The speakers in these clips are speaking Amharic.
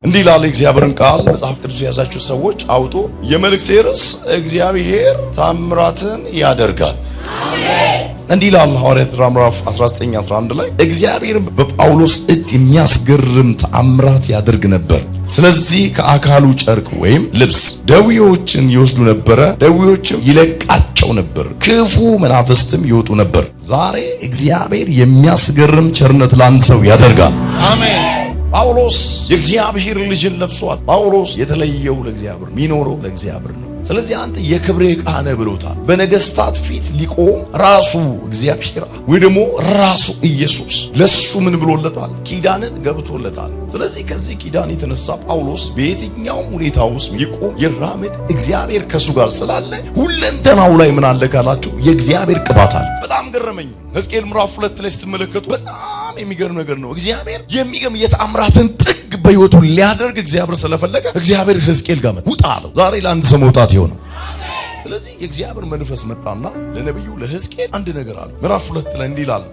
እንዲህ ላለ እግዚአብሔርን ቃል መጽሐፍ ቅዱስ የያዛችሁ ሰዎች አውጡ። የመልእክቴ ርዕስ እግዚአብሔር ታምራትን ያደርጋል። አሜን። እንዲህ ላለ ሐዋርያት ሥራ ምዕራፍ 19:11 ላይ እግዚአብሔር በጳውሎስ እጅ የሚያስገርም ተአምራት ያደርግ ነበር። ስለዚህ ከአካሉ ጨርቅ ወይም ልብስ ደዌዎችን ይወስዱ ነበረ፣ ደዌዎችም ይለቃቸው ነበር፣ ክፉ መናፍስትም ይወጡ ነበር። ዛሬ እግዚአብሔር የሚያስገርም ቸርነት ለአንድ ሰው ያደርጋል። አሜን። ጳውሎስ የእግዚአብሔር ልጅን ለብሷል። ጳውሎስ የተለየው ለእግዚአብሔር የሚኖረው ለእግዚአብሔር ነው። ስለዚህ አንተ የክብሬ ዕቃ ነህ ብሎታል። በነገስታት ፊት ሊቆም ራሱ እግዚአብሔር ወይ ደግሞ ራሱ ኢየሱስ ለሱ ምን ብሎለታል? ኪዳንን ገብቶለታል። ስለዚህ ከዚህ ኪዳን የተነሳ ጳውሎስ በየትኛውም ሁኔታ ውስጥ ይቆም ይራመድ፣ እግዚአብሔር ከሱ ጋር ስላለ ሁለንተናው ላይ ምን አለ ካላችሁ የእግዚአብሔር ቅባት አለ። በጣም ገረመኝ። ሕዝቅኤል ምዕራፍ 2 ላይ ስትመለከቱ በጣም የሚገርም ነገር ነው። እግዚአብሔር የሚገርም የተአምራትን ጥግ በሕይወቱ ሊያደርግ እግዚአብሔር ስለፈለገ እግዚአብሔር ሕዝቅኤል ጋር ውጣ አለው። ዛሬ ለአንድ ሰው መውጣት ይሆናል። ስለዚህ የእግዚአብሔር መንፈስ መጣና ለነብዩ ለሕዝቅኤል አንድ ነገር አለ። ምዕራፍ 2 ላይ እንዲህ ይላል፣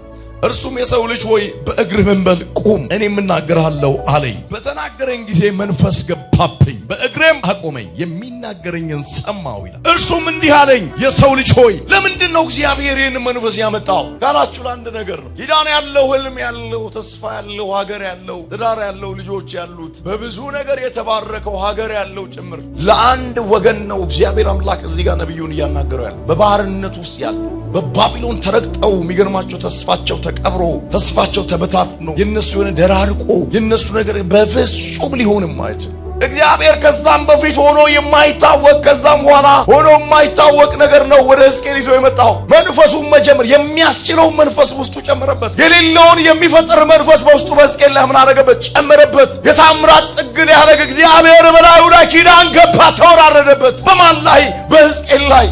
እርሱም የሰው ልጅ ሆይ በእግርህ መንበል ቁም፣ እኔም እናገርሃለሁ አለኝ። በተናገረኝ ጊዜ መንፈስ ገባብኝ፣ በእግሬም አቆመኝ፣ የሚናገረኝን ሰማሁ ይላል። እርሱም እንዲህ አለኝ፣ የሰው ልጅ ሆይ ለምንድን ነው እግዚአብሔር ይህን መንፈስ ያመጣው ካላችሁ ለአንድ ነገር ነው። ኪዳን ያለው ህልም ያለው ተስፋ ያለው ሀገር ያለው ትዳር ያለው ልጆች ያሉት በብዙ ነገር የተባረከው ሀገር ያለው ጭምር ለአንድ ወገን ነው። እግዚአብሔር አምላክ እዚህ ጋር ነብዩን እያናገረው ያለው በባህርነት ውስጥ ያለው በባቢሎን ተረግጠው የሚገርማቸው ተስፋቸው ተቀብሮ ተስፋቸው ተበታትኖ የነሱ የሆነ ደራርቆ የነሱ ነገር በፍጹም ሊሆንም አይችል። እግዚአብሔር ከዛም በፊት ሆኖ የማይታወቅ ከዛም በኋላ ሆኖ የማይታወቅ ነገር ነው ወደ ሕዝቅኤል ይዞ የመጣው። መንፈሱን መጀመር የሚያስችለው መንፈስ ውስጡ ጨመረበት። የሌለውን የሚፈጥር መንፈስ በውስጡ በሕዝቅኤል ላይ ምን አደረገበት? ጨመረበት። የታምራት ጥግ ሊያደርግ እግዚአብሔር በላዩ ላይ ኪዳን ገባ፣ ተወራረደበት። በማን ላይ? በሕዝቅኤል ላይ።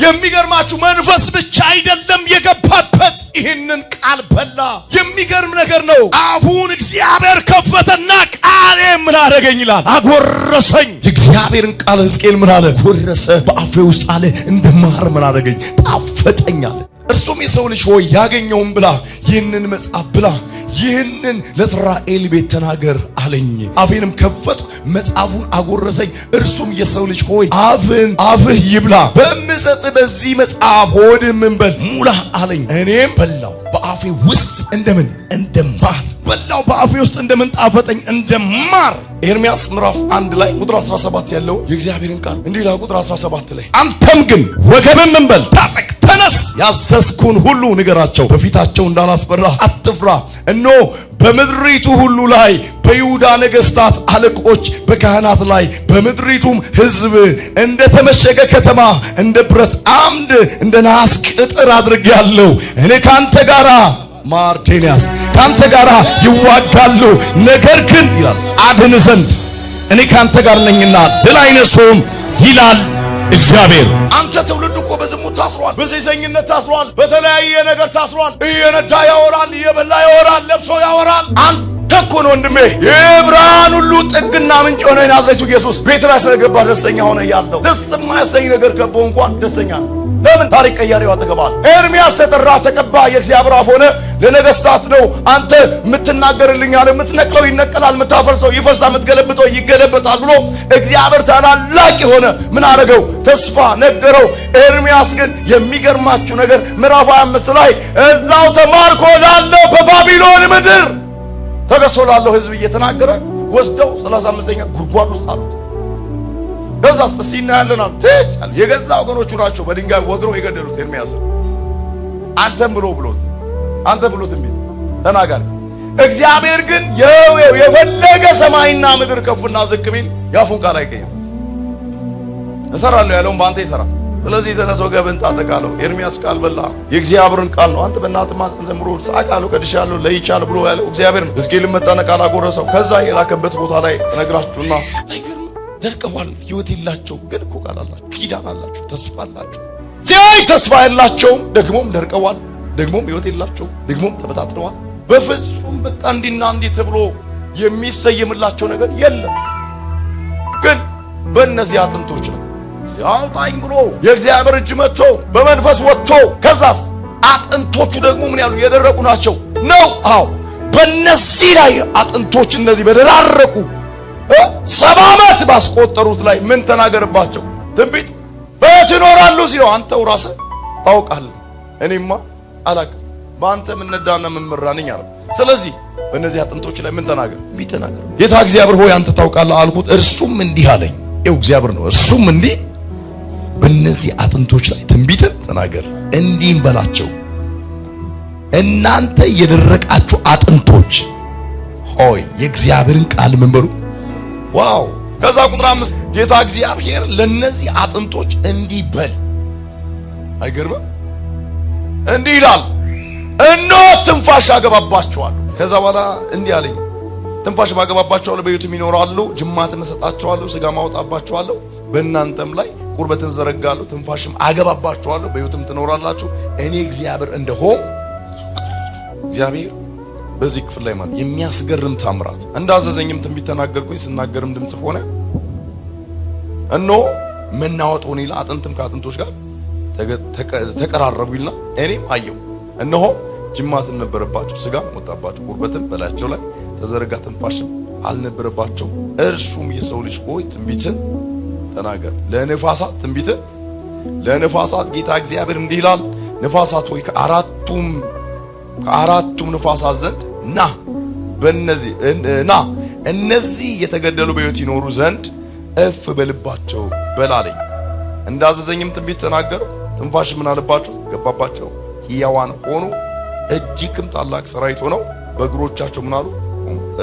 የሚገርማችሁ መንፈስ ብቻ አይደለም የገባበት፣ ይህንን ቃል በላ። የሚገርም ነገር ነው። አፉን እግዚአብሔር ከፈተና ቃሌ ምን አደረገኝ ይላል? አጎረሰኝ። የእግዚአብሔርን ቃል ሕዝቅኤል ምን አለ? ጎረሰ። በአፌ ውስጥ አለ እንደ ማር ምን አደረገኝ? ጣፈጠኝ አለ። እርሱም የሰው ልጅ ሆይ ያገኘውን ብላ፣ ይህንን መጽሐፍ ብላ፣ ይህንን ለእስራኤል ቤት ተናገር አለኝ። አፌንም ከፈትኩ፣ መጽሐፉን አጎረሰኝ። እርሱም የሰው ልጅ ሆይ አፍህ ይብላ፣ በምሰጥ በዚህ መጽሐፍ ሆድህ ምን በል ሙላ አለኝ። እኔም በላው፣ በአፌ ውስጥ እንደምን እንደማር በላው፣ በአፌ ውስጥ እንደምን ጣፈጠኝ እንደማር። ኤርምያስ ምዕራፍ 1 ላይ ቁጥር 17 ያለው የእግዚአብሔርን ቃል እንዲህ ይላል። ቁጥር 17 ላይ አንተም ግን ወገብን ምን በል ታጠቅ፣ ተነስ፣ ያዘዝኩን ሁሉ ንገራቸው፣ በፊታቸው እንዳላስፈራ አትፍራ። እነሆ በምድሪቱ ሁሉ ላይ በይሁዳ ነገሥታት አለቆች በካህናት ላይ በምድሪቱም ሕዝብ እንደ ተመሸገ ከተማ እንደ ብረት አምድ እንደ ነሐስ ቅጥር አድርጌአለሁ። እኔ ካንተ ጋራ ማርቴንያስ ካንተ ጋራ ይዋጋሉ፣ ነገር ግን ይላል አድን ዘንድ እኔ ካንተ ጋር ነኝና ድል አይነሱም ይላል እግዚአብሔር። አንተ ትውልድ እኮ በዝሙት ታስሯል፣ በሴሰኝነት ታስሯል፣ በተለያየ ነገር ታስሯል። እየነዳ ያወራል፣ እየበላ ያወራል፣ ለብሶ ያወራል። አንተ እኮ ነው ወንድሜ የብርሃን ሁሉ ጥግና ምንጭ ሆነ ናዝሬቱ ኢየሱስ ቤት ላይ ስለገባ ደስተኛ ሆነ ያለው። ደስ የማያሰኝ ነገር ከቦ እንኳን ደስተኛ ነው። ለምን? ታሪክ ቀያሪው አጠገባል። ኤርምያስ ተጠራ፣ ተቀባ፣ የእግዚአብሔር አፍ ሆነ። ለነገሥታት ነው አንተ የምትናገርልኝ አለ። የምትነቅለው ይነቀላል፣ የምታፈርሰው ይፈርሳል፣ የምትገለብጠው ይገለበጣል ብሎ እግዚአብሔር ታላላቅ የሆነ ምን አደረገው? ተስፋ ነገረው። ኤርምያስ ግን የሚገርማችሁ ነገር ምዕራፍ 25 ላይ እዛው ተማርኮ ላለው በባቢሎን ምድር ተገዝቶ ላለው ሕዝብ እየተናገረ ወስደው 35ኛ ጉድጓድ ውስጥ አሉት። ከዛስ እስኪና ያለናል ተጫል የገዛ ወገኖቹ ናቸው በድንጋይ ወግረው የገደሉት ኤርምያስ። አንተም አንተ ብሎ ትንቢት ተናጋሪ። እግዚአብሔር ግን የፈለገ ሰማይና ምድር ከፍና ዝቅ ቢል ያፉን ቃል አይቀይርም። እሰራለሁ ያለውን በአንተ ይሰራል። ስለዚህ ተነስ ወገብህን ታጠቅ አለው። ኤርምያስ ቃል በላ፣ የእግዚአብሔርን ቃል ነው። አንተ በእናትህ ማህፀን ጀምሮ ሳቃለሁ ቀድሻለሁ ለይቻለሁ ብሎ ያለው እግዚአብሔር ነው። ሕዝቅኤልን መጣና ቃል አጎረሰው። ከዛ የላከበት ቦታ ላይ ነግራችሁና አይገርም ደርቀዋል፣ ህይወት የላቸው ግን እኮ ቃል አላቸው፣ ኪዳን አላቸው፣ ተስፋ አላቸው። ሲያይ ተስፋ የላቸውም፣ ደግሞም ደርቀዋል፣ ደግሞም ህይወት የላቸው፣ ደግሞም ተበታትነዋል። በፍጹም በቃ እንዲና እንዲህ ተብሎ የሚሰየምላቸው ነገር የለም። ግን በእነዚህ አጥንቶች ነው ያውጣኝ ብሎ የእግዚአብሔር እጅ መጥቶ በመንፈስ ወጥቶ ከዛስ አጥንቶቹ ደግሞ ምን ያሉ የደረቁ ናቸው ነው። አዎ በእነዚህ ላይ አጥንቶች እነዚህ በደራረቁ 70 ዓመት ባስቆጠሩት ላይ ምን ተናገርባቸው? ትንቢት በሕይወት ይኖራሉ ሲለው አንተው ራስህ ታውቃለህ፣ እኔማ አላውቅም፣ በአንተ ምንዳና መመራ ነኝ አለ። ስለዚህ በእነዚህ አጥንቶች ላይ ምን ተናገር? ቢተናገር ጌታ እግዚአብሔር ሆይ አንተ ታውቃለህ አልኩት። እርሱም እንዲህ አለኝ። ይኸው እግዚአብሔር ነው። እርሱም እንዲህ በእነዚህ አጥንቶች ላይ ትንቢትን ተናገር፣ እንዲህም በላቸው እናንተ የደረቃችሁ አጥንቶች ሆይ የእግዚአብሔርን ቃል ምን በሉ። ዋው! ከዛ ቁጥር 5 ጌታ እግዚአብሔር ለነዚህ አጥንቶች እንዲህ በል። አይገርምም? እንዲህ ይላል፣ እነሆ ትንፋሽ አገባባቸዋለሁ። ከዛ በኋላ እንዲህ አለኝ፣ ትንፋሽ ማገባባቸዋለሁ፣ በሕይወትም ይኖራሉ፣ ጅማትም እሰጣቸዋለሁ፣ ሥጋ ማውጣባቸዋለሁ፣ በእናንተም ላይ ቁርበትን ዘረጋለሁ፣ ትንፋሽም አገባባቸዋለሁ፣ በሕይወትም ትኖራላችሁ፣ እኔ እግዚአብሔር እንደሆንኩ። እግዚአብሔር በዚህ ክፍል ላይ ማለት የሚያስገርም ታምራት እንዳዘዘኝም ትንቢት ተናገርኩኝ። ስናገርም ድምጽ ሆነ፣ እነሆ መናወጥ ሆነ ይላል። አጥንትም ከአጥንቶች ጋር ተቀራረቡ ይልና እኔም አየሁ፣ እነሆ ጅማትም ነበረባቸው፣ ሥጋም ወጣባቸው፣ ቁርበትም በላያቸው ላይ ተዘረጋ፣ ትንፋሽም አልነበረባቸው። እርሱም የሰው ልጅ ሆይ ትንቢትን ተናገር ለነፋሳት፣ ትንቢትን ለነፋሳት። ጌታ እግዚአብሔር እንዲህ ይላል፣ ነፋሳት ሆይ ከአራቱም ነፋሳት ዘንድ ና፣ በእነዚህ ና፣ እነዚህ የተገደሉ በሕይወት ይኖሩ ዘንድ እፍ በልባቸው በላለኝ። እንዳዘዘኝም ትንቢት ተናገሩ። ትንፋሽ ምን አለባቸው? ገባባቸው። ሕያዋን ሆኑ፣ እጅግም ታላቅ ሠራዊት ሆነው በእግሮቻቸው ምን አሉ?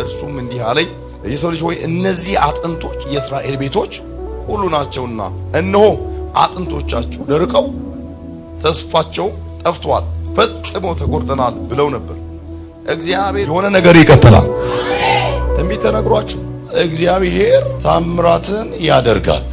እርሱም እንዲህ አለኝ፣ የሰው ልጅ ሆይ እነዚህ አጥንቶች የእስራኤል ቤቶች ሁሉ ናቸውና እነሆ አጥንቶቻቸው ደርቀው ተስፋቸው ጠፍቷል፣ ፈጽሞ ተቆርጠናል ብለው ነበር። እግዚአብሔር የሆነ ነገር ይቀጥላል። ትንቢት ተነግሯችሁ እግዚአብሔር ታምራትን ያደርጋል።